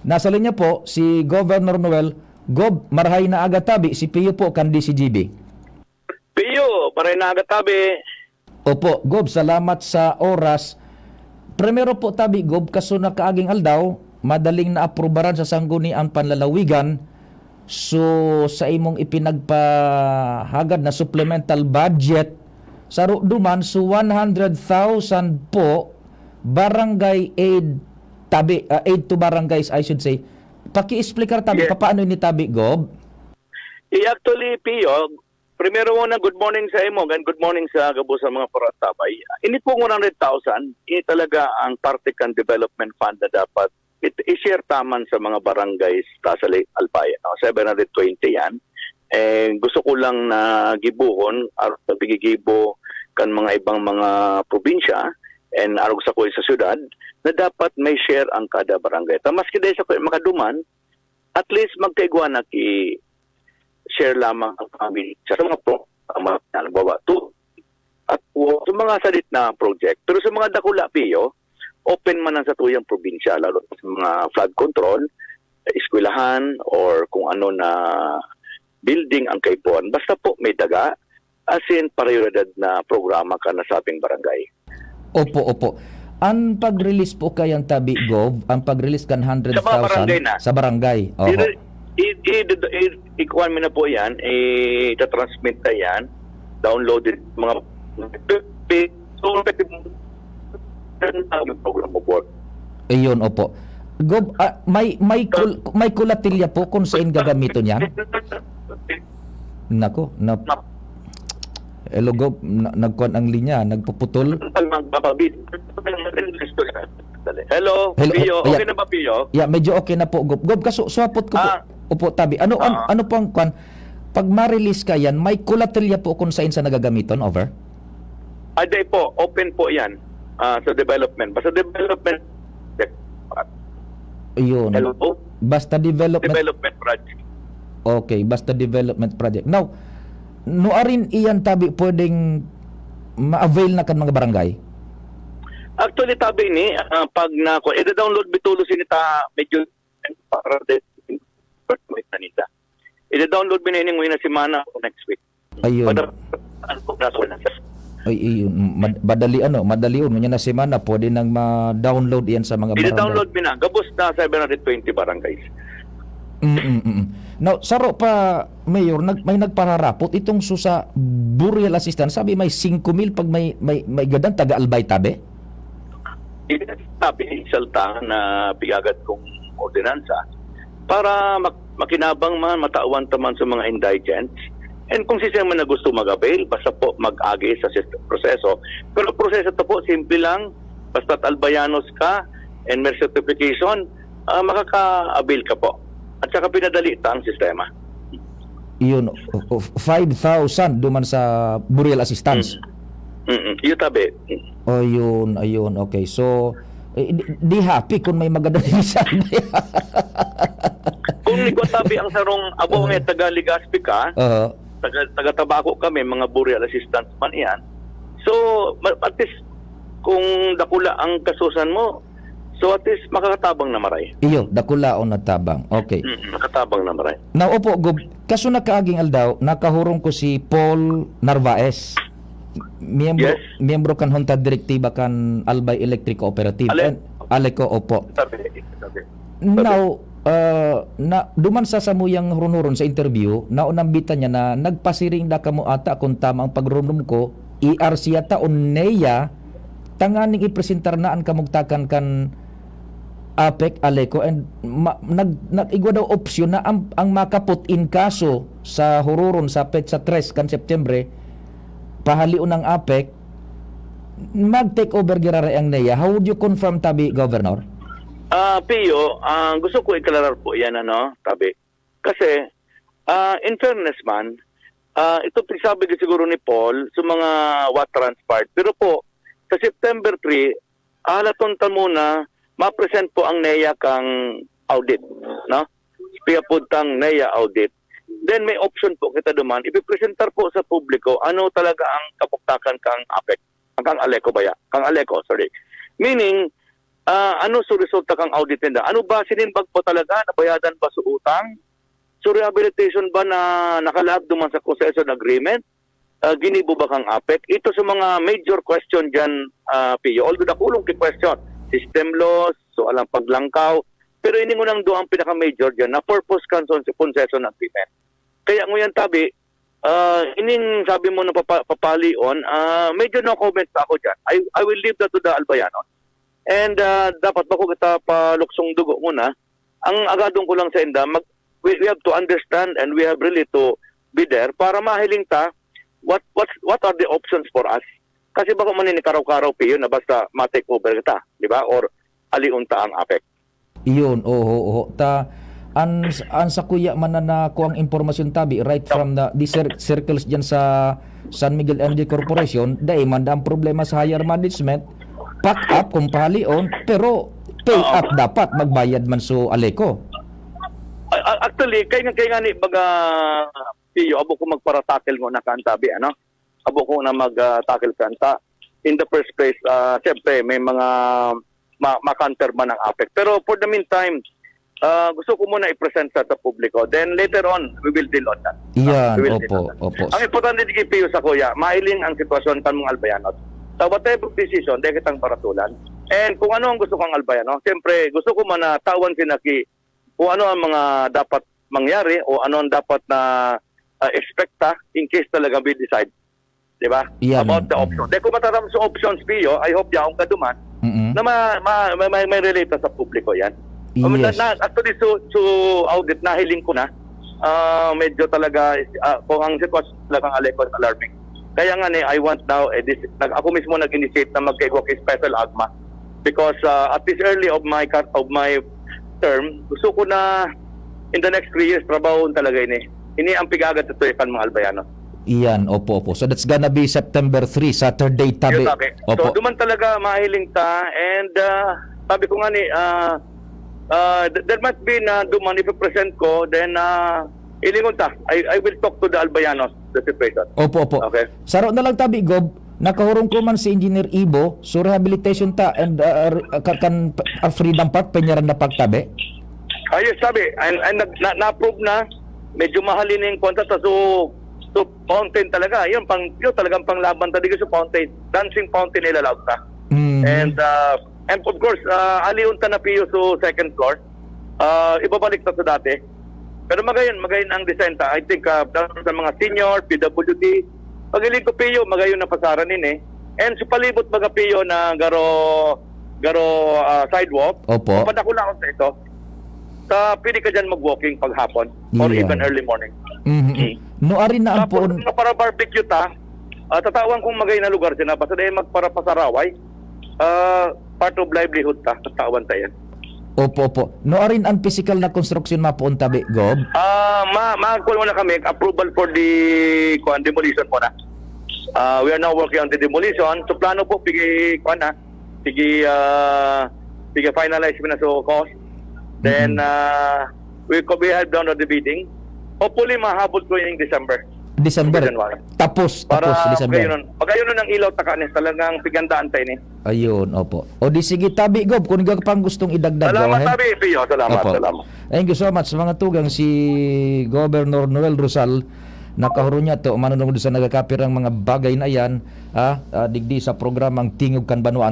Nasa linya po si Governor Noel. Gob, marahay na aga tabi, si Pio po kan DCGB. Piyo, paray na agatabi. Opo, Gob, salamat sa oras. Primero po tabi, Gob, kaso nakaaging aldaw, madaling naaprubaran sa sangguniang panlalawigan. So, sa imong ipinagpahagad na supplemental budget, sa duman, so 100,000 po, barangay aid, tabi, aid to barangays, I should say. Paki-explicar tabi, Yes. paano ini tabi, Gob? Actually, Piyo, primero muna good morning sa imo and good morning sa gabo sa mga paratabay. Ini pong 100,000, ini talaga ang Partican Development Fund na dapat i-share taman sa mga barangays sa Albay. 720 yan. Gusto ko lang na gibuhon, aron sa bigigibo kan mga ibang mga probinsya and arog sa kuy sa syudad na dapat may share ang kada barangay. Tamas kiday sa kuy makaduman, at least magkaigwana ki share lamang ang family sa mga programa na nagbawa to at sa mga salit na project. Pero sa mga dakula, Piyo, open man ang sa tuyang probinsya, lalo sa mga flood control, eskwelahan, or kung ano na building ang kaipuan. Basta po may daga, as in prioridad na programa ka na sa ating barangay. Opo, opo. Ang pag-release po kayang tabi, Gov, ang pag-release kan 100,000 Sa mga barangay na. sa barangay. Oho. Ikuan mo na po yan, itatransmit na yan, downloaded mga program of work. Ayun, opo. Gov, may kulatilya po kung saan gagamiton yan? Nako, hello, Gov, nagkuhan ang linya, nagpuputol. Hello, Pio. Okay na ba, Pio? Yeah, medyo okay na po, Gov. Gov, kaso swapot ko po. Opo, tabi. Ano po ang kwan? Pag ma-release ka yan, may kulatilya po kung saan sa nagagamiton, over? Aday po, open po yan sa development. Basta development Ayun. Hello po? Basta Development project. Okay, basta development project. Now, nuarin iyan tabi pwedeng ma-avail na kan mga barangay? Actually, tabi ni, pag i-download bitulo sinita medyo para nita. I-download bininin mo yun na semana o next week. Ayun. Ay, madali mo na semana pwede nang ma-download yan sa mga barangay. I-download bina, gabos na 720 barangays. Now, saro pa, Mayor, may nagpararapot itong susa burial assistance. Sabi may 5,000 pag may gadang taga-albay tabi? Sabi, salta na pigagat kong ordinansa para makinabang man, matawan taman sa mga indigents. And kung sisya man na gusto mag-avail, basta po mag-agi sa proseso. Pero proseso to po, simple lang. Basta't albayanos ka and may certification, makaka-avail ka po. At saka pinadali ang sistema. Yun, 5,000 duman sa burial assistance. Yung tabi. O yun, ayun, okay. So, di happy kung may magandang lisan. Kung tabi ang sarong abo may taga-Ligaspi ka, taga-tabako kami, mga burial assistance man yan. So, at least, kung dakula ang kasusan mo, so at least makakatabang na maray. Iyo, dakula o natabang. Okay. Makatabang na maray. Now, opo, Gob, kaso nakaaging aldaw, nakahurong ko si Paul Narvaez. Miyembro kan Junta Direktiba kan Albay Electric Cooperative. Aleco, opo. Sabi. Now, duman sa samuyang huron sa interview, naunambitan niya na nagpasiring da kamo ata kung tama ang pagrunum ko, ERC yata o NEA, tanganing ipresentar na ang kamugtakan kan APEC, Aleco, and nag-igwa daw opsyon na ang makaput in kaso sa hururon sa petsa 3 kan Septembre, pahaliun ng APEC, mag-take over girara ang NEA. How would you confirm, tabi, Governor? Pio, gusto ko iklarar po yan, tabi. Kasi, in fairness man, ito sabi ko siguro ni Paul sa mga what transpired. Pero po, sa September 3, halaton ta muna, ma-present po ang NEA kang audit, no? Spiya po tang NEA audit. Then may option po kita duman, ipipresentar po sa publiko ano talaga ang kapuktakan kang APEC, kang Aleco ba ya? Kang Aleco, sorry. Meaning, ano so resulta kang audit nila? Ano ba sinimbag po talaga? Nabayadan ba sa utang? So rehabilitation ba na nakalaag duman sa concession agreement? Ginibo ba kang APEC? Ito sa mga major question dyan, Pio. Although nakulong ki question, system loss, so alang paglangkaw, pero ini mo nang doon ang pinaka-major dyan na purpose concession agreement. Kaya ngayon tabi, ining sabi mo na papalion, medyo no comment ako dyan. I will leave that to the Albayanon. And dapat ba ko kita paluksong dugo muna? Ang agadong ko lang sa inda, we have to understand and we have really to be there para mahiling ta what are the options for us. Kasi baka maninikaraw-karaw Pio na basta ma-take over kita, di ba? Or aliunta ang APEC. Iyon, oho. An sa kuya man na ko ang impormasyon tabi right from the circles diyan sa San Miguel Energy Corporation, dai man ang problema sa higher management, pack up kung pahalion, pero pay up dapat magbayad man so Aleco. Actually, kay nga ni baga Pio, abo ko magpara-tackle ngo na kantabi, ano? Abo ko na mag-tackle kanta. In the first place, siyempre may mga ma-counter man ang APEC. Pero for the meantime, gusto ko muna i-present sa publiko. Then later on, we will deal on that. Iyan, opo. Ang importante di Pio sa kuya, mailing ang sitwasyon kan mga Albayanot. Sa whatever decision, di kitang paratulan. And kung ano ang gusto kang Albayano, siyempre gusto ko man na tawan sinaki kung ano ang mga dapat mangyari o ano ang dapat na expecta in case talaga we decide. Diba? Yan. About the option. Dahil kung mataram sa options, Pio, I hope yaong kaduman na may relate sa publiko yan. Yes. Actually, so audit, nahiling ko na. Medyo talaga, kung ang sitwasyon talagang Aleco is alarming. Kaya nga I want now, ako mismo nag-initiate na mag-kegwak special AGMA. Because at this early of my term, gusto ko na in the next 3 years, trabaho talaga ini. Ini ang pigagat ito kan mga Albayano. Iyan, opo. So that's gonna be September 3, Saturday tabi. So duman talaga mahiling ta and sabi ko nga there might be na duman ipipresent ko then ilingon ta. I will talk to the Albayanos the situation. Opo. Okay. Saro na lang tabi, Gob. Nakahurong ko man si Engineer Ibo, so rehabilitation ta and kan Freedom Park penyaran na pagtabi. Ayos sabi, and na-approve na, medyo mahalin yung kontrata, so fountain talaga, yun talagang panglaban talaga sa fountain, dancing fountain ilalawag ta. And of course, aliunta na Pio so second floor, ibabalik na sa dati, pero magayon ang design ta, I think sa mga senior, PWD, pagiling ko Pio, magayon na pasaran and sa palibot baga Pio na garo sidewalk, Opo. padakula ko sa ito, pwede ka dyan mag-walking paghapon or even early morning. No ari na ang Tapos poon. para barbecue ta, tatawan kong magay na lugar sila, basta dahil magparapasaraway, part of livelihood ta, tatawan tayo. Opo. No arin ang physical na construction mapoon tabi, Gob. Mag-call muna kami, approval for the demolition muna. We are now working on the demolition. So plano po, pigi finalize mo na so cost. Then, we have done the bidding. Hopefully, mahabot ko yung December. January. Tapos Para December. magayon ng ilaw takanis, talagang pigandaan tayo ni. Ayun, opo. O di sige tabi, Gob, kung ka pang gustong idagdag. Salamat tabi, Pio. Salamat. Thank you so much sa mga tugang si Governor Noel Rosal. Nakahuro niya to manunod sa nagakapirang mga bagay na yan, digdi sa programang Tingog kan Banuan.